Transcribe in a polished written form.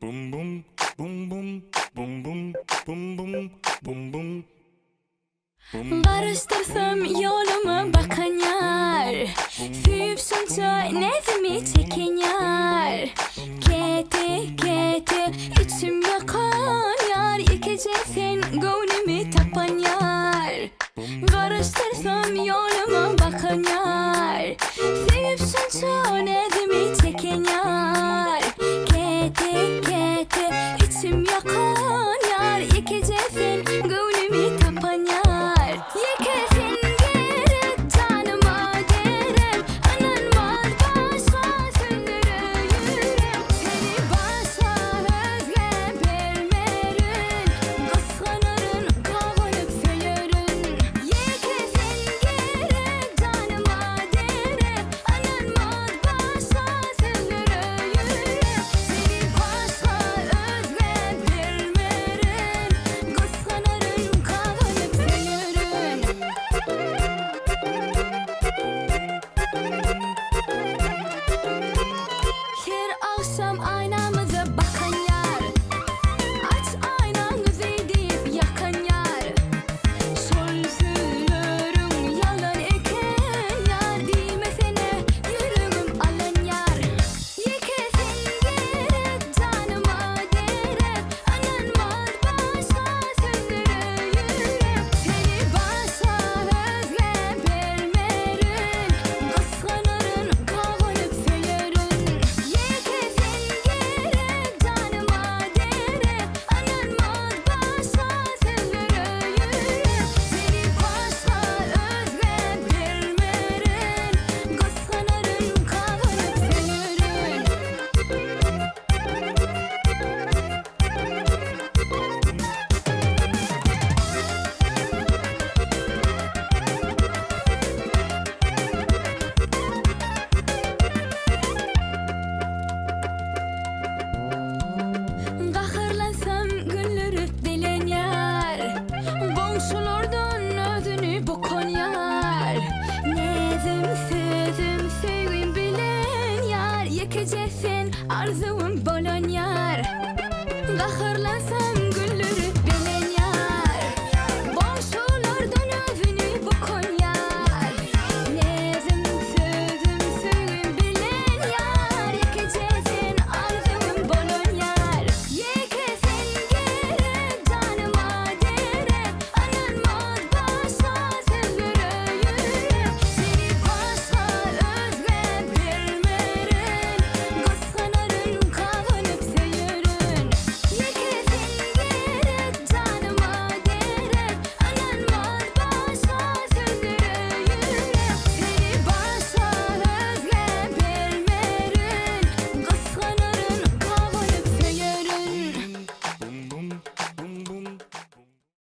Bum bum bum bum bum bum bum bum bum bum. Karıştırsam yoluma bakan yar, Süyüp sunca nezimi çeken yar. Keti keti içim yakan yar, Yıkacaksın gönlümü tapan yar. Karıştırsam yoluma bakan yar, Süyüp sunca nezimi çeken yar. Keti keti içim yakan yar, Yıkacaksın gönlümü tapan yar. Yıkasın gerek canıma gerek, ananmaz başa söndürüyorum. Seni başa özlem vermerin, kıskanırın kavunup söylerin. Yıkasın gerek canıma gerek, ananmaz başa söndürüyorum. Seni başa özlem vermerin, kıskanırın kavunup söylerin. Her akşam aynamıza bakan yar, Aç aynanızı deyip yakan yar. Sözlerim yalan eken yar, Değmesene yüreğim alan yar. Yıkasın gerek canıma gerek, Ananmaz başa söndürüyorum. Seni başa özlem vermerin, kıskanırın kavunup söylerin. Yıkasın gerek canıma gerek, Ananmaz başa söndürüyorum. Seni başa özlem vermerin, kıskanırın kavunup söylerin. Kahırlansam günleri bilen yar, Komşulardan ödünü bokan yar. Nezim sözüm sevgim bilen yar, Yıkacaksın arzum bolan yar. Kahırlansam